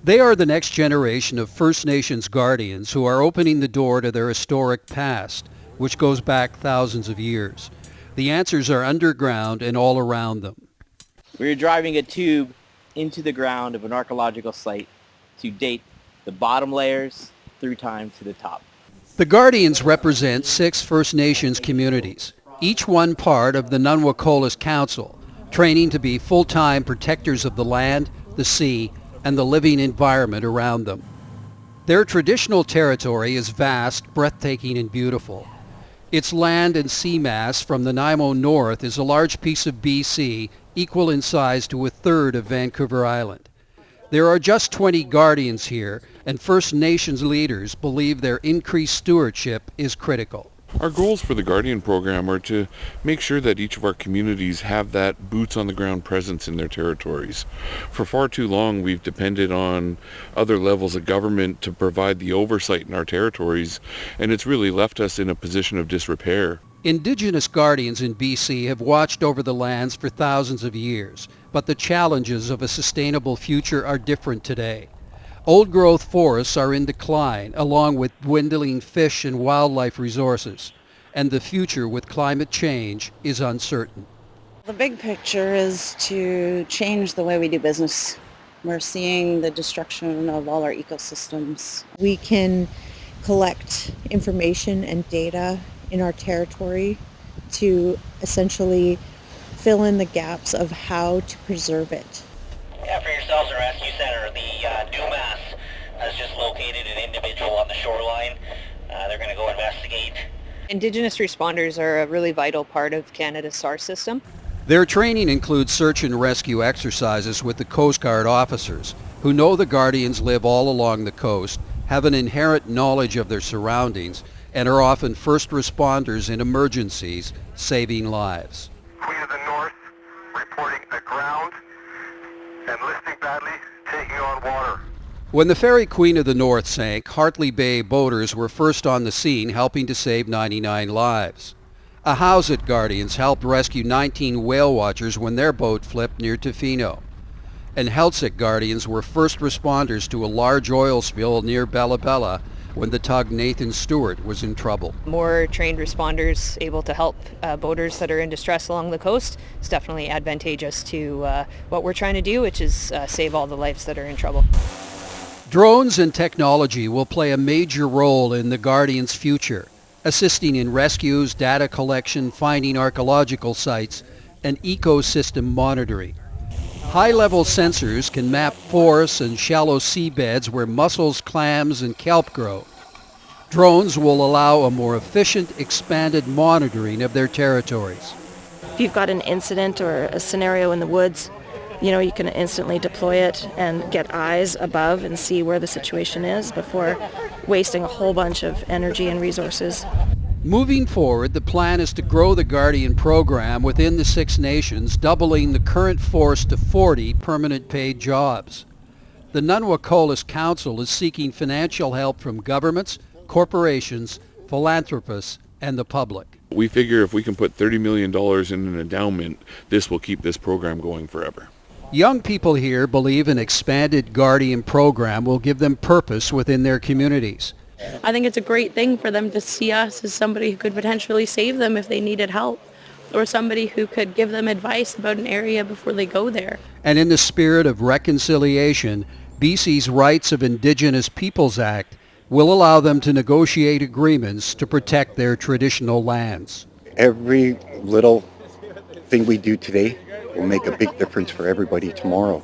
They are the next generation of First Nations guardians who are opening the door to their historic past, which goes back thousands of years. The answers are underground and all around them. We're driving a tube into the ground of an archaeological site to date the bottom layers through time to the top. The Guardians represent 6 First Nations communities, each one part of the nwak olas Council, training to be full-time protectors of the land, the sea, and the living environment around them. Their traditional territory is vast, breathtaking, and beautiful. Its land and sea mass from the Nanaimo north is a large piece of BC, equal in size to a third of Vancouver Island. There are just 20 Guardians here, and First Nations leaders believe their increased stewardship is critical. Our goals for the Guardian program are to make sure that each of our communities have that boots on the ground presence in their territories. For far too long, we've depended on other levels of government to provide the oversight in our territories, and it's really left us in a position of disrepair. Indigenous Guardians in BC have watched over the lands for thousands of years, but the challenges of a sustainable future are different today. Old-growth forests are in decline, along with dwindling fish and wildlife resources, and the future with climate change is uncertain. The big picture is to change the way we do business. We're seeing the destruction of all our ecosystems. We can collect information and data in our territory to essentially fill in the gaps of how to preserve it. Yeah, for yourselves, the rescue center, the Dumas has just located an individual on the shoreline. They're going to go investigate. Indigenous responders are a really vital part of Canada's SAR system. Their training includes search and rescue exercises with the Coast Guard officers, who know the Guardians live all along the coast, have an inherent knowledge of their surroundings, and are often first responders in emergencies, saving lives. Queen of the North reporting aground and listing badly, taking on water. When the ferry Queen of the North sank, Hartley Bay boaters were first on the scene, helping to save 99 lives. Ahousaht Guardians helped rescue 19 whale watchers when their boat flipped near Tofino. And Heiltsuk Guardians were first responders to a large oil spill near Bella Bella when the tug Nathan Stewart was in trouble. More trained responders able to help boaters that are in distress along the coast is definitely advantageous to what we're trying to do, which is save all the lives that are in trouble. Drones and technology will play a major role in the Guardian's future, assisting in rescues, data collection, finding archaeological sites, and ecosystem monitoring. High-level sensors can map forests and shallow seabeds where mussels, clams, and kelp grow. Drones will allow a more efficient, expanded monitoring of their territories. If you've got an incident or a scenario in the woods, you can instantly deploy it and get eyes above and see where the situation is before wasting a whole bunch of energy and resources. Moving forward, the plan is to grow the Guardian program within the 6 nations, doubling the current force to 40 permanent paid jobs. The Nwak olas Council is seeking financial help from governments, corporations, philanthropists, and the public. We figure if we can put $30 million in an endowment, this will keep this program going forever. Young people here believe an expanded Guardian program will give them purpose within their communities. I think it's a great thing for them to see us as somebody who could potentially save them if they needed help, or somebody who could give them advice about an area before they go there. And in the spirit of reconciliation, BC's Rights of Indigenous Peoples Act will allow them to negotiate agreements to protect their traditional lands. Every little thing we do today will make a big difference for everybody tomorrow.